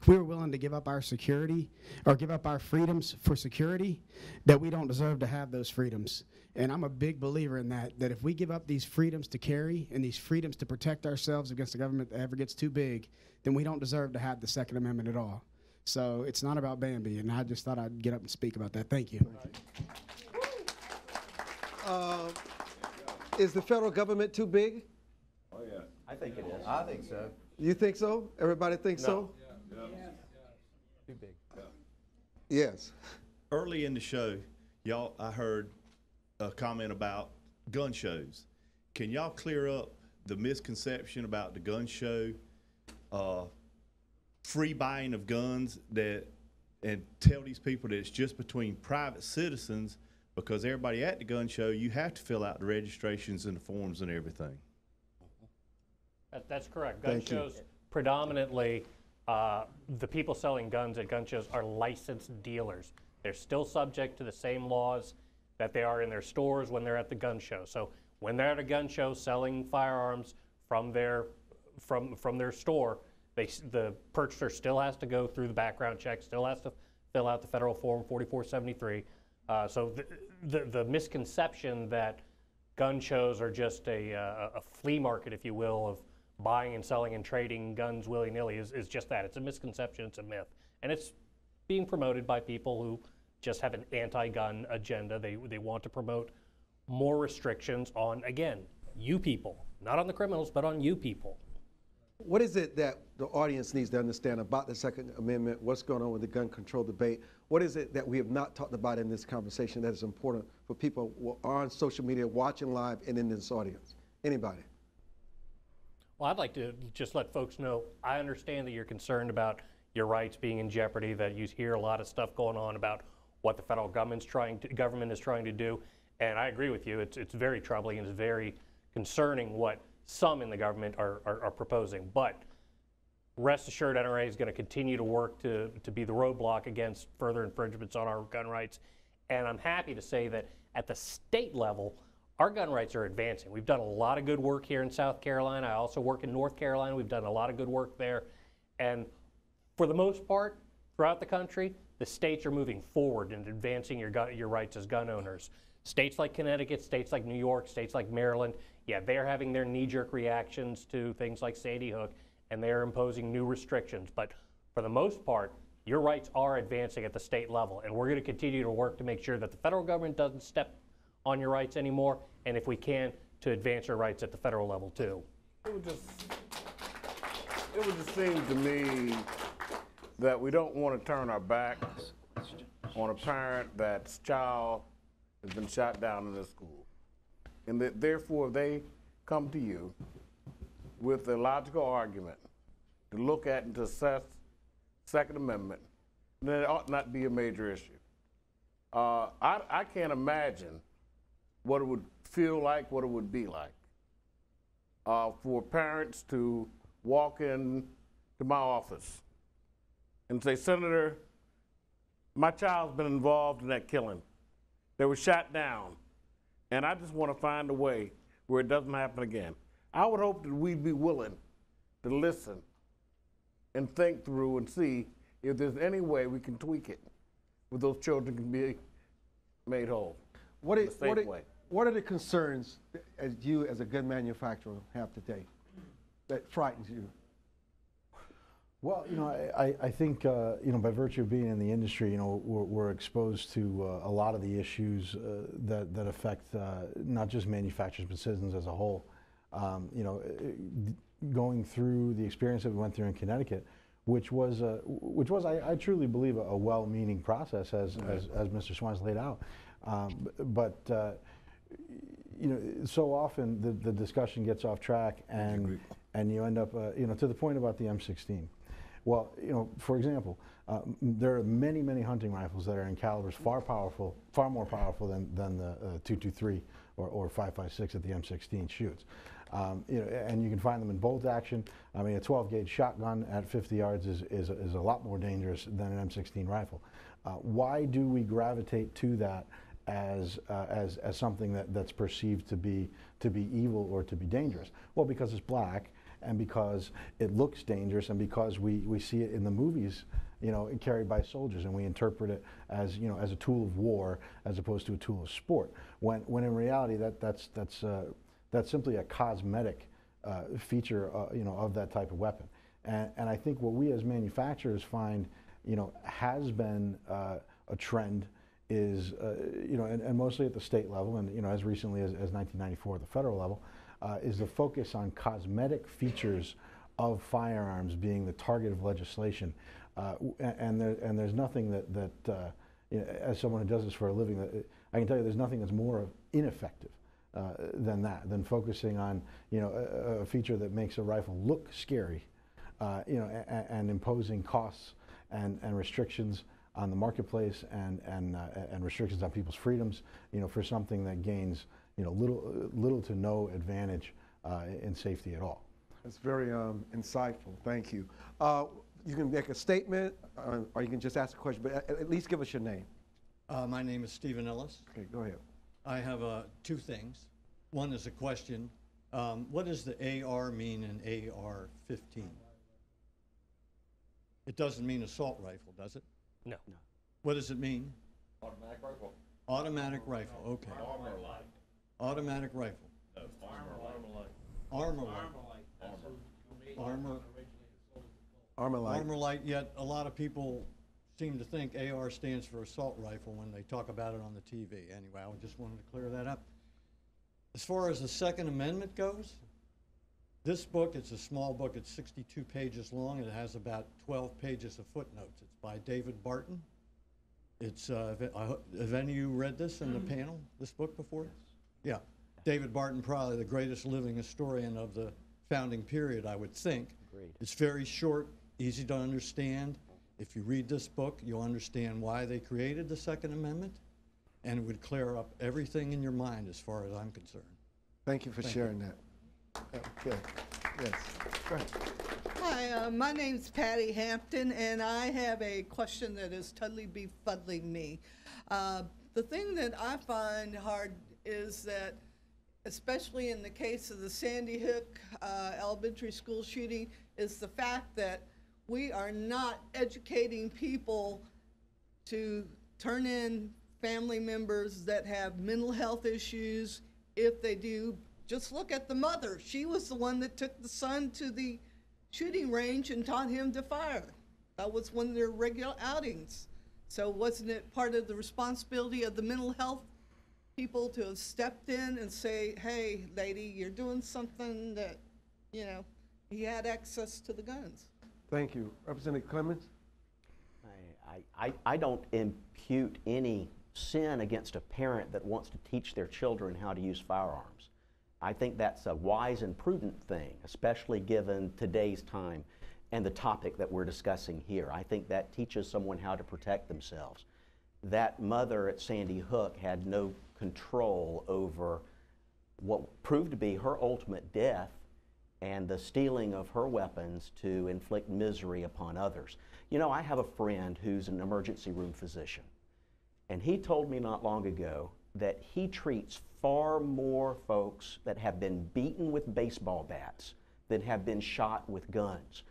we were willing to give up our security, or give up our freedoms for security, that we don't deserve to have those freedoms. And I'm a big believer in that if we give up these freedoms to carry and these freedoms to protect ourselves against the government that ever gets too big, then we don't deserve to have the Second Amendment at all. So it's not about Bambi, and I just thought I'd get up and speak about that. Thank you. Is the federal government too big? Oh, yeah. I think it is. I think so. You think so? Everybody thinks so? Yeah. Too big. Yes. Early in the show, I heard a comment about gun shows. Can y'all clear up the misconception about the gun show, free buying of guns, and tell these people that it's just between private citizens, because everybody at the gun show, you have to fill out the registrations and the forms and everything. That's correct. Gun shows predominantly, the people selling guns at gun shows are licensed dealers. They're still subject to the same laws that they are in their stores when they're at the gun show. So when they're at a gun show selling firearms from their store, the purchaser still has to go through the background check, still has to fill out the federal form 4473. So the misconception that gun shows are just a flea market, if you will, buying and selling and trading guns willy-nilly is just that. It's a misconception, it's a myth. And it's being promoted by people who just have an anti-gun agenda. They want to promote more restrictions on, again, you people. Not on the criminals, but on you people. What is it that the audience needs to understand about the Second Amendment, what's going on with the gun control debate? What is it that we have not talked about in this conversation that is important for people who are on social media, watching live, and in this audience? Anybody? Well, I'd like to just let folks know, I understand that you're concerned about your rights being in jeopardy, that you hear a lot of stuff going on about what the federal government is trying to do, and I agree with you. It's very troubling and it's very concerning what some in the government are proposing. But rest assured, NRA is going to continue to work to be the roadblock against further infringements on our gun rights. And I'm happy to say that at the state level, our gun rights are advancing. We've done a lot of good work here in South Carolina. I also work in North Carolina. We've done a lot of good work there. And for the most part, throughout the country, the states are moving forward in advancing your rights as gun owners. States like Connecticut, states like New York, states like Maryland, yeah, they're having their knee-jerk reactions to things like Sandy Hook, and they're imposing new restrictions. But for the most part, your rights are advancing at the state level, and we're going to continue to work to make sure that the federal government doesn't step on your rights anymore, and if we can, to advance your rights at the federal level too. It would just seem to me that we don't want to turn our backs on a parent that's child has been shot down in this school. And that therefore they come to you with a logical argument to look at and to assess Second Amendment, then it ought not be a major issue. I can't imagine what it would feel like, what it would be like for parents to walk in to my office and say, Senator, my child's been involved in that killing. They were shot down, and I just want to find a way where it doesn't happen again. I would hope that we'd be willing to listen and think through and see if there's any way we can tweak it where those children can be made whole. What are the concerns as you, as a gun manufacturer, have today that frightens you? Well, I think, by virtue of being in the industry, we're exposed to a lot of the issues that affect not just manufacturers, but citizens as a whole. Going through the experience that we went through in Connecticut, which was I truly believe, a well-meaning process, as Mr. Swines laid out. So often the discussion gets off track, and you end up, to the point about the M16. Well, for example, there are many, many hunting rifles that are in calibers far more powerful than the .223 or .556 that the M16 shoots. And you can find them in bolt action. I mean, a 12-gauge shotgun at 50 yards is a lot more dangerous than an M16 rifle. Why do we gravitate to that as something that's perceived to be evil or to be dangerous? Well, because it's black, and because it looks dangerous, and because we see it in the movies, carried by soldiers, and we interpret it as as a tool of war as opposed to a tool of sport. When in reality that's simply a cosmetic feature of that type of weapon. And I think what we as manufacturers find has been a trend is and mostly at the state level, and as recently as 1994 at the federal level, is the focus on cosmetic features of firearms being the target of legislation, and there's nothing that as someone who does this for a living, I can tell you there's nothing that's more ineffective than focusing on a feature that makes a rifle look scary, and imposing costs and restrictions on the marketplace and restrictions on people's freedoms, for something that gains little to no advantage in safety at all. That's very insightful. Thank you. You can make a statement, or you can just ask a question, but at least give us your name. My name is Stephen Ellis. Okay, go ahead. I have two things. One is a question. What does the AR mean in AR-15? It doesn't mean assault rifle, does it? No. What does it mean? Automatic rifle. Automatic rifle, okay. Armor light. Automatic rifle. No, armor light. Armor light. Armor-Light, yet a lot of people seem to think AR stands for assault rifle when they talk about it on the TV. Anyway, I just wanted to clear that up. As far as the Second Amendment goes, this book, it's a small book, it's 62 pages long, it has about 12 pages of footnotes. It's by David Barton. It's, have any of you read this in the panel, this book before? Yeah. David Barton, probably the greatest living historian of the founding period, I would think. Agreed. It's very short, easy to understand. If you read this book, you'll understand why they created the Second Amendment, and it would clear up everything in your mind as far as I'm concerned. Thank you for sharing that. Okay. Yes. Go ahead. Hi, my name's Patty Hampton, and I have a question that is totally befuddling me. The thing that I find hard is that, especially in the case of the Sandy Hook elementary school shooting, is the fact that we are not educating people to turn in family members that have mental health issues. If they do, just look at the mother. She was the one that took the son to the shooting range and taught him to fire. That was one of their regular outings. So wasn't it part of the responsibility of the mental health people to have stepped in and say, hey, lady, you're doing something that, you know, he had access to the guns? Thank you. Representative Clemens? I don't impute any sin against a parent that wants to teach their children how to use firearms. I think that's a wise and prudent thing, especially given today's time and the topic that we're discussing here. I think that teaches someone how to protect themselves. That mother at Sandy Hook had no control over what proved to be her ultimate death and the stealing of her weapons to inflict misery upon others. You know, I have a friend who's an emergency room physician, and he told me not long ago that he treats far more folks that have been beaten with baseball bats than have been shot with guns.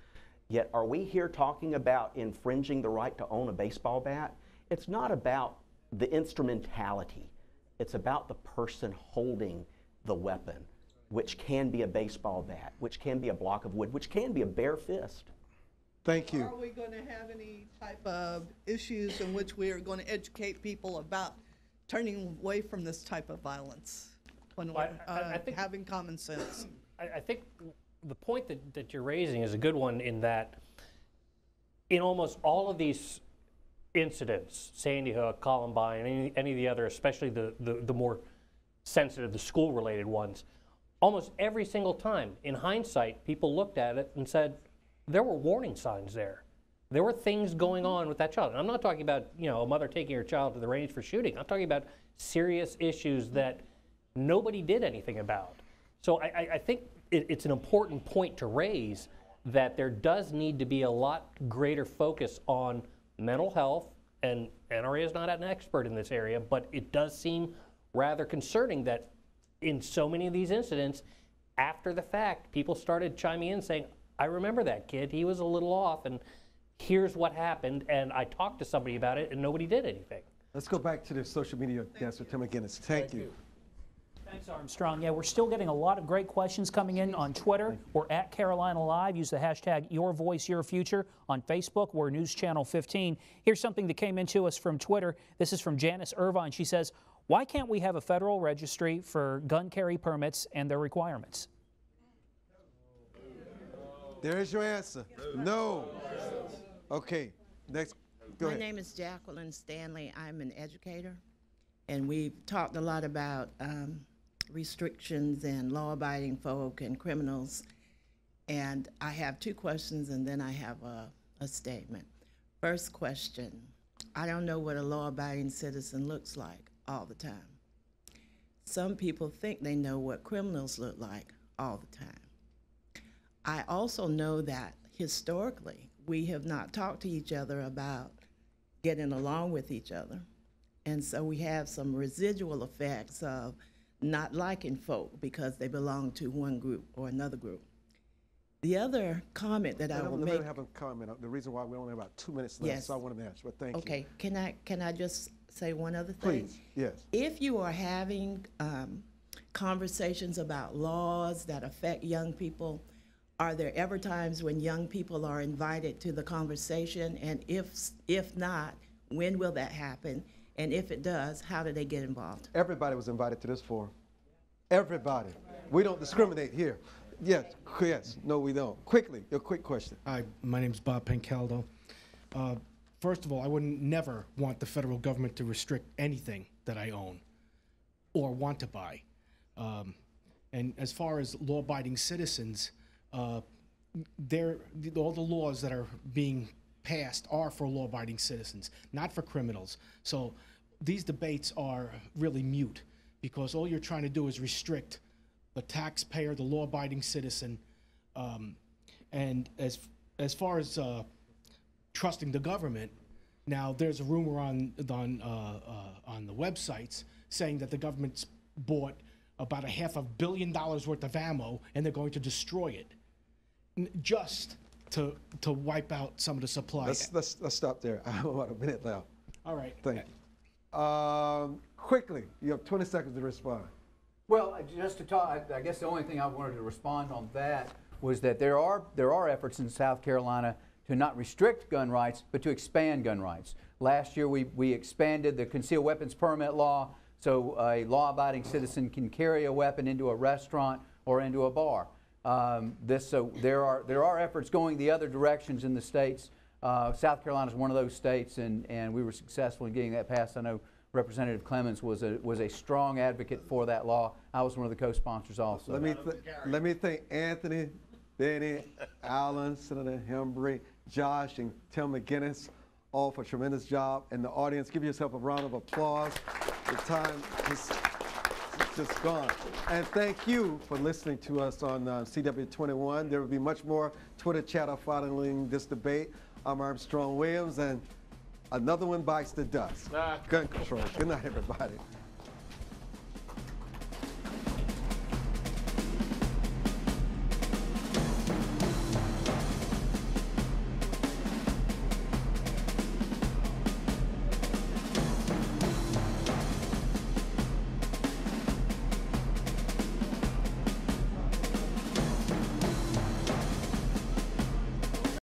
Yet are we here talking about infringing the right to own a baseball bat? It's not about the instrumentality. It's about the person holding the weapon, which can be a baseball bat, which can be a block of wood, which can be a bare fist. Thank you. Are we going to have any type of issues in which we are going to educate people about turning away from this type of violence when we're having common sense? I think the point that you're raising is a good one, in that in almost all of these incidents, Sandy Hook, Columbine, any of the other, especially the more sensitive, the school-related ones, almost every single time, in hindsight, people looked at it and said, there were warning signs there. There were things going on with that child. And I'm not talking about, you know, a mother taking her child to the range for shooting. I'm talking about serious issues that nobody did anything about. So I think it's an important point to raise, that there does need to be a lot greater focus on mental health, and NRA is not an expert in this area, but it does seem rather concerning that in so many of these incidents, after the fact, people started chiming in saying, I remember that kid, he was a little off, and here's what happened, and I talked to somebody about it, and nobody did anything. Let's go back to the social media dancer, Tim McGinnis. Thank you. Thanks, Armstrong. Yeah, we're still getting a lot of great questions coming in on Twitter. We're at Carolina Live. Use the hashtag #YourVoiceYourFuture. On Facebook, we're News Channel 15. Here's something that came into us from Twitter. This is from Janice Irvine. She says, why can't we have a federal registry for gun carry permits and their requirements? There's your answer. No. Okay, next. Go ahead. My name is Jacqueline Stanley. I'm an educator, and we've talked a lot about restrictions and law-abiding folk and criminals. And I have two questions, and then I have a statement. First question, I don't know what a law-abiding citizen looks like all the time. Some people think they know what criminals look like all the time. I also know that historically, we have not talked to each other about getting along with each other. And so we have some residual effects of not liking folk because they belong to one group or another group. The other comment that I will make— Let me have a comment. The reason why we only have about 2 minutes left, yes. So I wanted to ask, but thank you. Okay, can I just say one other thing? Please, yes. If you are having conversations about laws that affect young people, Are there ever times when young people are invited to the conversation? And if not, when will that happen? And if it does, how do they get involved? Everybody was invited to this forum. Everybody. We don't discriminate here. Yes, yes. No, we don't. Quickly, your quick question. Hi, my name is Bob Pancaldo. First of all, I would never want the federal government to restrict anything that I own or want to buy. And as far as law-abiding citizens, all the laws that are being passed are for law-abiding citizens, not for criminals. So these debates are really mute because all you're trying to do is restrict the taxpayer, the law-abiding citizen, and as far as trusting the government, now there's a rumor on the websites saying that the government's bought about $500 million worth of ammo and they're going to destroy it just to wipe out some of the supply. Let's stop there. I have about a minute left. All right. Thank you. Quickly, you have 20 seconds to respond. Well, just to talk, I guess the only thing I wanted to respond on that was that there are efforts in South Carolina to not restrict gun rights, but to expand gun rights. Last year, we expanded the concealed weapons permit law, so a law-abiding citizen can carry a weapon into a restaurant or into a bar. So there are efforts going the other directions in the states. South Carolina is one of those states, and we were successful in getting that passed. I know Representative Clemens was a strong advocate for that law. I was one of the co-sponsors also. Let me thank Anthony, Benny, Alan, Senator Hembry, Josh, and Tim McGinnis, all for a tremendous job. And the audience, give yourself a round of applause. The time is just gone. And thank you for listening to us on CW21. There will be much more Twitter chatter following this debate. I'm Armstrong Williams, and another one bites the dust. Gun control. Good night, everybody.